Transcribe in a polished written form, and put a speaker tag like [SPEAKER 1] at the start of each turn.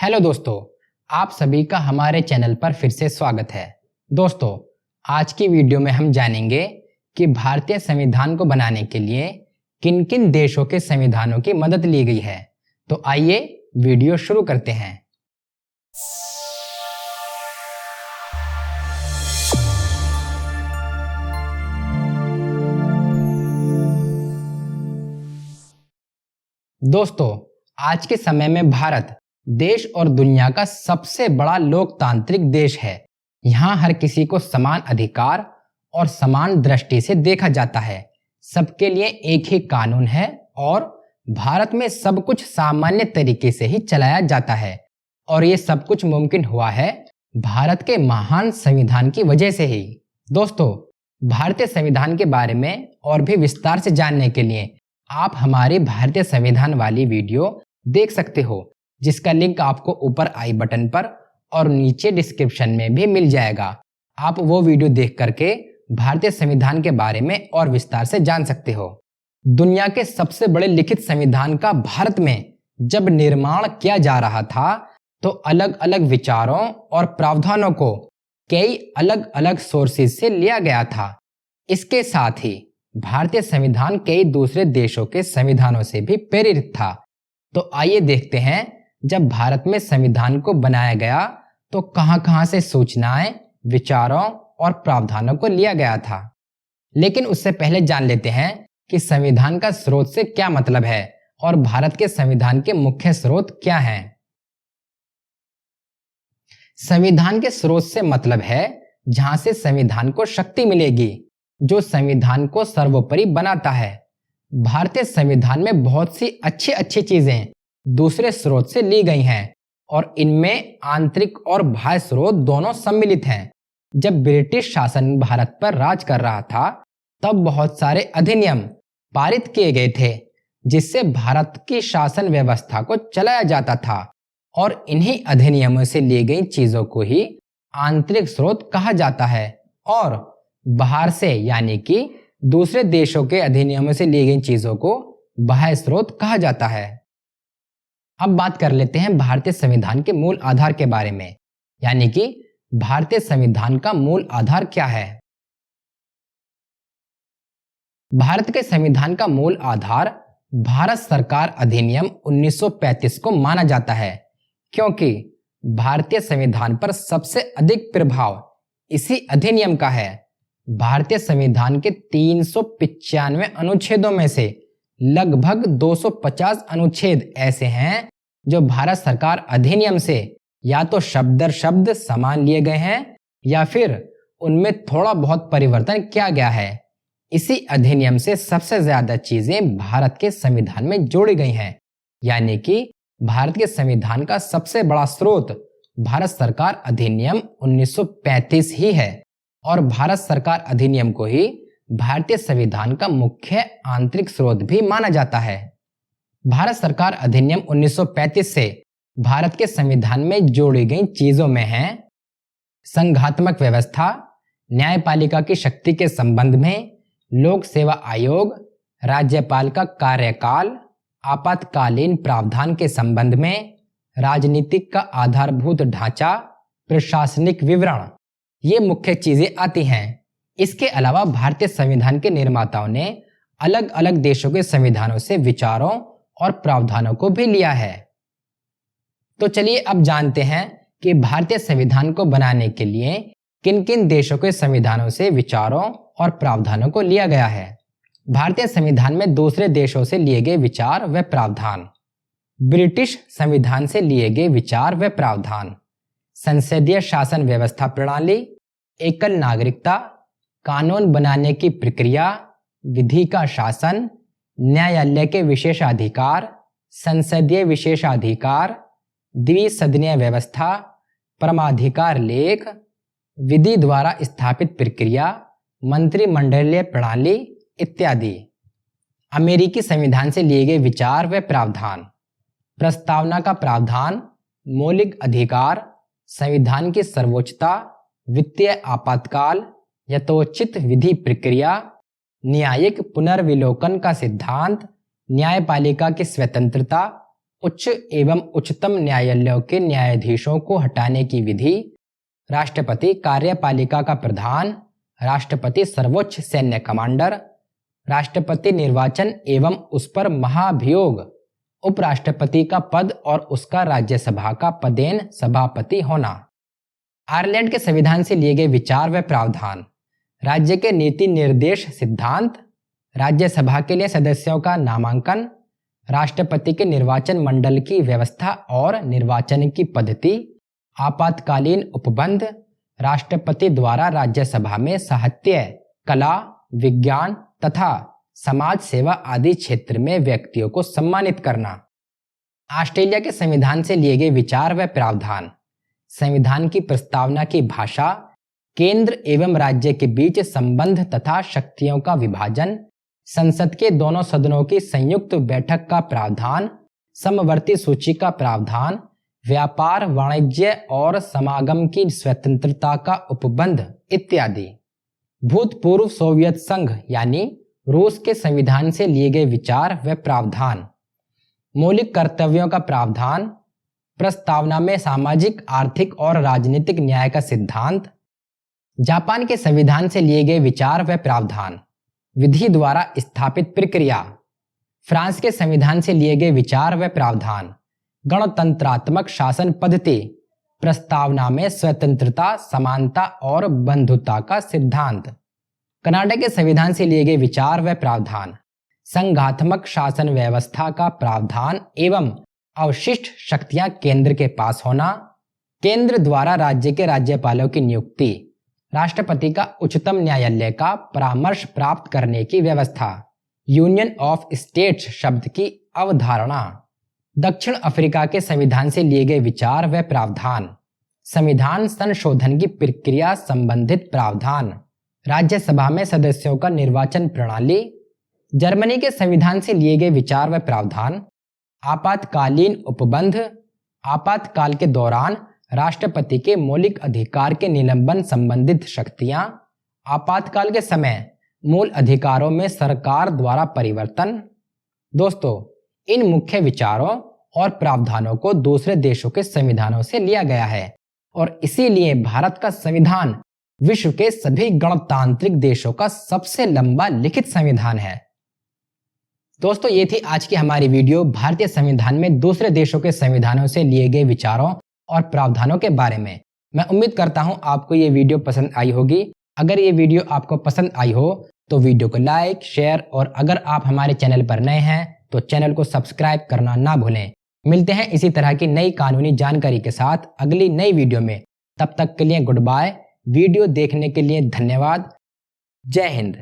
[SPEAKER 1] Hello दोस्तों, आप सभी का हमारे चैनल पर फिर से स्वागत है। दोस्तों, आज की वीडियो में हम जानेंगे कि भारतीय संविधान को बनाने के लिए किन किन देशों के संविधानों की मदद ली गई है। तो आइए वीडियो शुरू करते हैं। दोस्तों, आज के समय में भारत देश और दुनिया का सबसे बड़ा लोकतांत्रिक देश है। यहाँ हर किसी को समान अधिकार और समान दृष्टि से देखा जाता है। सबके लिए एक ही कानून है और भारत में सब कुछ सामान्य तरीके से ही चलाया जाता है। और ये सब कुछ मुमकिन हुआ है भारत के महान संविधान की वजह से ही। दोस्तों, भारतीय संविधान के बारे में और भी विस्तार से जानने के लिए आप हमारी भारतीय संविधान वाली वीडियो देख सकते हो, जिसका लिंक आपको ऊपर आई बटन पर और नीचे डिस्क्रिप्शन में भी मिल जाएगा। आप वो वीडियो देख करके भारतीय संविधान के बारे में और विस्तार से जान सकते हो। दुनिया के सबसे बड़े लिखित संविधान का भारत में जब निर्माण किया जा रहा था तो अलग अलग विचारों और प्रावधानों को कई अलग अलग सोर्सेज से लिया गया था। इसके साथ ही भारतीय संविधान कई दूसरे देशों के संविधानों से भी प्रेरित था। तो आइए देखते हैं, जब भारत में संविधान को बनाया गया तो कहां-कहां से सूचनाएं, विचारों और प्रावधानों को लिया गया था। लेकिन उससे पहले जान लेते हैं कि संविधान का स्रोत से क्या मतलब है और भारत के संविधान के मुख्य स्रोत क्या हैं। संविधान के स्रोत से मतलब है जहां से संविधान को शक्ति मिलेगी, जो संविधान को सर्वोपरि बनाता है। भारतीय संविधान में बहुत सी अच्छी चीजें दूसरे स्रोत से ली गई हैं और इनमें आंतरिक और बाह्य स्रोत दोनों सम्मिलित हैं। जब ब्रिटिश शासन भारत पर राज कर रहा था तब बहुत सारे अधिनियम पारित किए गए थे जिससे भारत की शासन व्यवस्था को चलाया जाता था, और इन्हीं अधिनियमों से ली गई चीजों को ही आंतरिक स्रोत कहा जाता है और बाहर से यानी कि दूसरे देशों के अधिनियमों से ली गई चीजों को बाह्य स्रोत कहा जाता है। अब बात कर लेते हैं भारतीय संविधान के मूल आधार के बारे में, यानी कि भारतीय संविधान का मूल आधार क्या है। भारत के संविधान का मूल आधार भारत सरकार अधिनियम 1935 को माना जाता है, क्योंकि भारतीय संविधान पर सबसे अधिक प्रभाव इसी अधिनियम का है। भारतीय संविधान के 395 अनुच्छेदों में से लगभग 250 अनुच्छेद ऐसे हैं जो भारत सरकार अधिनियम से या तो शब्द दर शब्द समान लिए गए हैं या फिर उनमें थोड़ा बहुत परिवर्तन किया गया है। इसी अधिनियम से सबसे ज्यादा चीजें भारत के संविधान में जोड़ी गई हैं, यानी कि भारत के संविधान का सबसे बड़ा स्रोत भारत सरकार अधिनियम 1935 ही है और भारत सरकार अधिनियम को ही भारतीय संविधान का मुख्य आंतरिक स्रोत भी माना जाता है। भारत सरकार अधिनियम 1935 से भारत के संविधान में जोड़ी गई चीजों में हैं संघात्मक व्यवस्था, न्यायपालिका की शक्ति के संबंध में, लोक सेवा आयोग, राज्यपाल का कार्यकाल, आपातकालीन प्रावधान के संबंध में, राजनीतिक का आधारभूत ढांचा, प्रशासनिक विवरण, ये मुख्य चीजें आती हैं। इसके अलावा भारतीय संविधान के निर्माताओं ने अलग अलग देशों के संविधानों से विचारों और प्रावधानों को भी लिया है। तो चलिए अब जानते हैं कि भारतीय संविधान को बनाने के लिए किन किन देशों के संविधानों से विचारों और प्रावधानों को लिया गया है। भारतीय संविधान में दूसरे देशों से लिए गए विचार व प्रावधान। ब्रिटिश संविधान से लिए गए विचार व प्रावधान: संसदीय शासन व्यवस्था प्रणाली, एकल नागरिकता, कानून बनाने की प्रक्रिया, विधि का शासन, न्यायालय के विशेषाधिकार, संसदीय विशेषाधिकार, द्विसदनीय व्यवस्था, परमाधिकार लेख, विधि द्वारा स्थापित प्रक्रिया, मंत्रिमंडलीय प्रणाली इत्यादि। अमेरिकी संविधान से लिए गए विचार व प्रावधान: प्रस्तावना का प्रावधान, मौलिक अधिकार, संविधान की सर्वोच्चता, वित्तीय आपातकाल, यथोचित विधि प्रक्रिया, न्यायिक पुनर्विलोकन का सिद्धांत, न्यायपालिका की स्वतंत्रता, उच्च एवं उच्चतम न्यायालयों के न्यायाधीशों को हटाने की विधि, राष्ट्रपति कार्यपालिका का प्रधान, राष्ट्रपति सर्वोच्च सैन्य कमांडर, राष्ट्रपति निर्वाचन एवं उस पर महाभियोग, उपराष्ट्रपति का पद और उसका राज्यसभा का पदेन सभापति होना। आयरलैंड के संविधान से लिए गए विचार व प्रावधान, राज्य के नीति निर्देश सिद्धांत, राज्यसभा के लिए सदस्यों का नामांकन, राष्ट्रपति के निर्वाचन मंडल की व्यवस्था और निर्वाचन की पद्धति, आपातकालीन उपबंध, राष्ट्रपति द्वारा राज्यसभा में साहित्य, कला, विज्ञान तथा समाज सेवा आदि क्षेत्र में व्यक्तियों को सम्मानित करना। ऑस्ट्रेलिया के संविधान से लिए गए विचार व प्रावधान, संविधान की प्रस्तावना की भाषा, केंद्र एवं राज्य के बीच संबंध तथा शक्तियों का विभाजन, संसद के दोनों सदनों की संयुक्त बैठक का प्रावधान, समवर्ती सूची का प्रावधान, व्यापार, वाणिज्य और समागम की स्वतंत्रता का उपबंध इत्यादि। भूतपूर्व सोवियत संघ यानी रूस के संविधान से लिए गए विचार व प्रावधान, मौलिक कर्तव्यों का प्रावधान, प्रस्तावना में सामाजिक, आर्थिक और राजनीतिक न्याय का सिद्धांत। जापान के संविधान से लिए गए विचार व प्रावधान, विधि द्वारा स्थापित प्रक्रिया। फ्रांस के संविधान से लिए गए विचार व प्रावधान, गणतंत्रात्मक शासन पद्धति, प्रस्तावना में स्वतंत्रता, समानता और बंधुता का सिद्धांत। कनाडा के संविधान से लिए गए विचार व प्रावधान, संघात्मक शासन व्यवस्था का प्रावधान एवं अवशिष्ट शक्तियां केंद्र के पास होना, केंद्र द्वारा राज्य के राज्यपालों की नियुक्ति, राष्ट्रपति का उच्चतम न्यायालय का परामर्श प्राप्त करने की व्यवस्था, यूनियन ऑफ स्टेट्स शब्द की अवधारणा। दक्षिण अफ्रीका के संविधान से लिए गए विचार व प्रावधान, संविधान संशोधन की प्रक्रिया संबंधित प्रावधान, राज्यसभा में सदस्यों का निर्वाचन प्रणाली। जर्मनी के संविधान से लिए गए विचार व प्रावधान, आपातकालीन उपबंध, आपातकाल के दौरान राष्ट्रपति के मौलिक अधिकार के निलंबन संबंधित शक्तियां, आपातकाल के समय मूल अधिकारों में सरकार द्वारा परिवर्तन। दोस्तों, इन मुख्य विचारों और प्रावधानों को दूसरे देशों के संविधानों से लिया गया है और इसीलिए भारत का संविधान विश्व के सभी गणतांत्रिक देशों का सबसे लंबा लिखित संविधान है। दोस्तों, ये थी आज की हमारी वीडियो भारतीय संविधान में दूसरे देशों के संविधानों से लिए गए विचारों और प्रावधानों के बारे में। मैं उम्मीद करता हूं आपको ये वीडियो पसंद आई होगी। अगर ये वीडियो आपको पसंद आई हो तो वीडियो को लाइक, शेयर और अगर आप हमारे चैनल पर नए हैं तो चैनल को सब्सक्राइब करना ना भूलें। मिलते हैं इसी तरह की नई कानूनी जानकारी के साथ अगली नई वीडियो में। तब तक के लिए गुड बाय। वीडियो देखने के लिए धन्यवाद। जय हिंद।